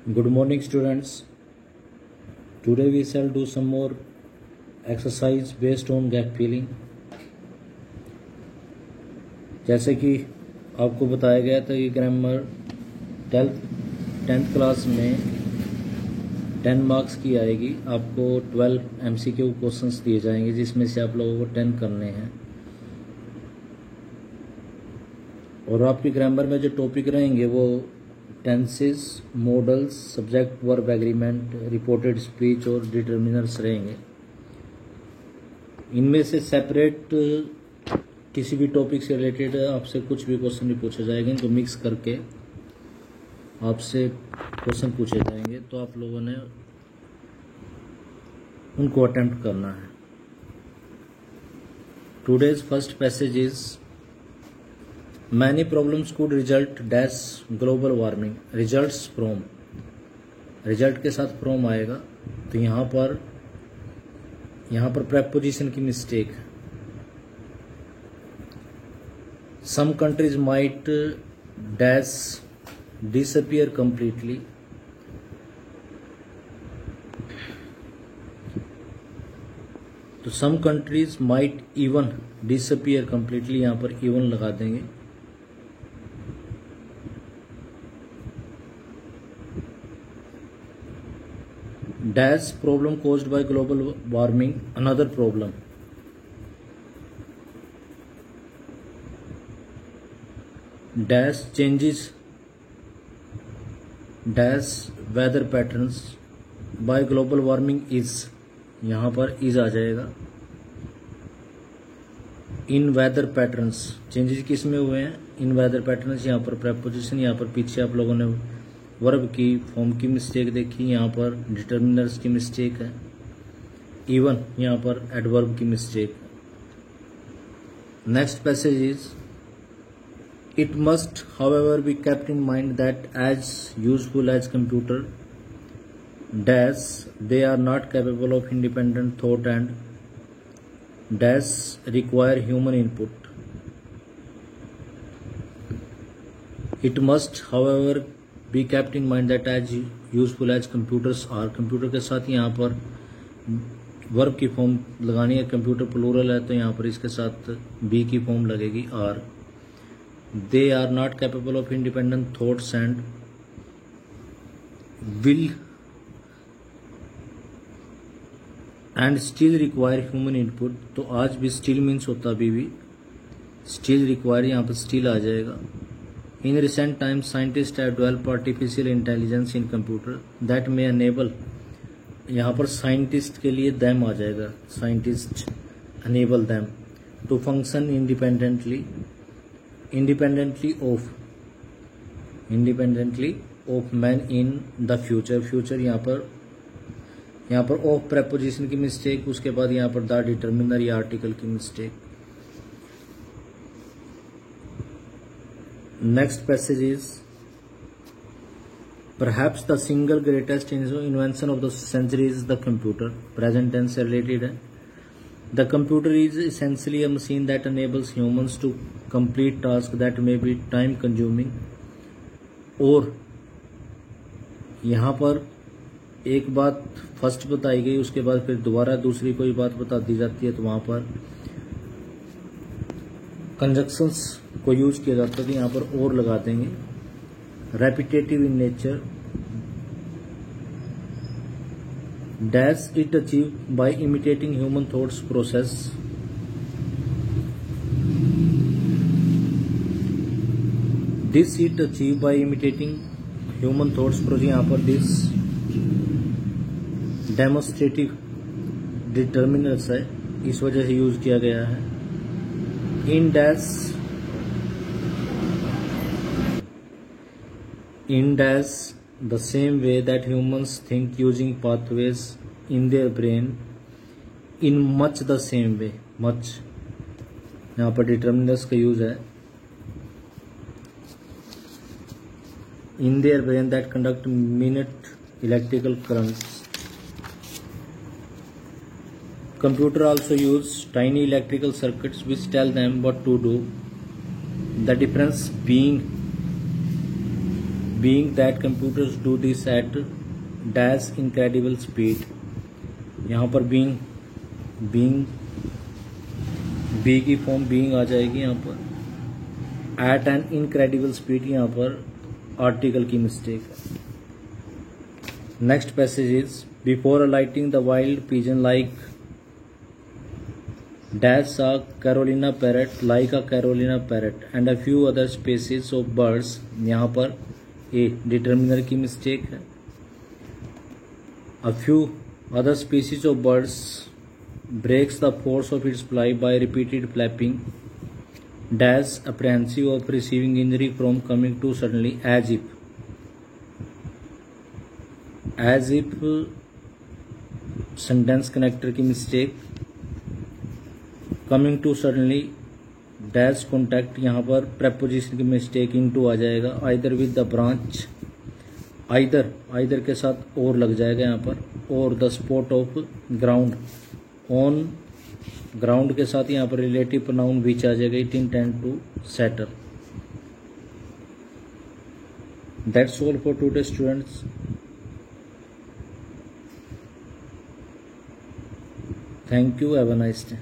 Good morning, students. Today we shall do some more exercise based on gap filling. जैसे कि आपको बताया गया था कि ग्रामर टेंथ क्लास में 10 मार्क्स की आएगी। आपको 12 MCQ क्वेश्चंस दिए जाएंगे जिसमें से आप लोगों को 10 करने हैं। और आपकी ग्रामर में जो टॉपिक रहेंगे वो tenses, models, subject, verb agreement, reported speech और डिटर्मिनर्स रहेंगे। इनमें से सेपरेट किसी भी टॉपिक से रिलेटेड आपसे कुछ भी क्वेश्चन नहीं पूछे जाएंगे, इनको मिक्स करके आपसे क्वेश्चन पूछे जाएंगे, तो आप लोगों ने उनको अटेम्प्ट करना है। Today's first passage is Many problems could result dash global warming. Results from, result के साथ फ्रॉम आएगा, तो यहाँ पर प्रेपोजिशन की मिस्टेक है। Some countries might dash disappear completely. तो some countries might even disappear completely, यहाँ पर इवन लगा देंगे। Dash problem caused by global warming, another problem. Dash changes dash weather patterns by global warming is, यहाँ पर is आ जाएगा। इन weather patterns changes किस में हुए हैं? इन वेदर पैटर्न्स। यहाँ पर प्रेपोजिशन, यहाँ पर पीछे आप लोगों ने वर्ब की फॉर्म की मिस्टेक देखी, यहाँ पर डिटर्मिनर्स की मिस्टेक है। इवन यहाँ पर एडवर्ब की मिस्टेक है। Next passage is it must however be kept in mind that as useful as computer dash they are not capable of independent thought and dash require human input. It must however be kept in mind that as useful as computers are. Computer के साथ यहाँ पर verb की form लगानी है। Computer plural है तो यहाँ पर इसके साथ बी की फॉर्म लगेगी are. They are not capable of independent thoughts and will and still require human input. तो आज भी स्टिल मीन्स होता, अभी भी स्टिल रिक्वायर, यहाँ पर स्टिल आ जाएगा। In recent times, scientists have developed artificial intelligence in computer that may enable, यहाँ पर साइंटिस्ट के लिए them आ जाएगा, scientist enable them to function independently of man in the future। Future यहाँ पर of preposition की मिस्टेक, उसके बाद यहाँ पर the डिटर्मिनर या आर्टिकल की mistake. Next passage is perhaps the single greatest invention of the century is the computer। Present tense से related है। The computer is essentially a machine that enables humans to complete tasks that may be time consuming। और यहाँ पर एक बात first बताई गई, उसके बाद फिर दोबारा दूसरी कोई बात बता दी जाती है, तो वहाँ पर कंजक्शंस को यूज किया जाता है। तो यहाँ पर और लगा देंगे। Repetitive in nature dash it achieve by imitating human thoughts process. This it achieve by imitating human thoughts process. यहाँ पर दिस डेमोन्स्ट्रेटिव डिटर्मिनर्स है, इस वजह से यूज किया गया है। In dash the same way that humans think using pathways in their brain, in much the same way, much यहाँ पर डिटर्मिनर्स का यूज है। In their brain that conduct minute electrical currents। Computer also use tiny electrical circuits which tell them what to do, the difference being being that computers do this eight dash incredible speed. यहाँ पर being B की form being आ जाएगी यहाँ पर। Eight an incredible speed यहाँ पर article की mistake है। Next passage is before alighting the wild pigeon like dash a Carolina parrot like a Carolina parrot and a few other species of birds। यहाँ पर ए determiner की mistake है। a few other species of birds breaks the force of its flight by repeated flapping dash apprehensive of receiving injury from coming too suddenly as if sentence connector की mistake. Coming to suddenly dash contact यहाँ पर preposition की mistake into आ जाएगा। Either with the branch either के साथ और लग जाएगा यहाँ पर। और the spot of ground on ground के साथ यहाँ पर रिलेटिव प्रोनाउन विच आ जाएगा। It intend to settle. That's all for today students. Thank you. Have a nice day.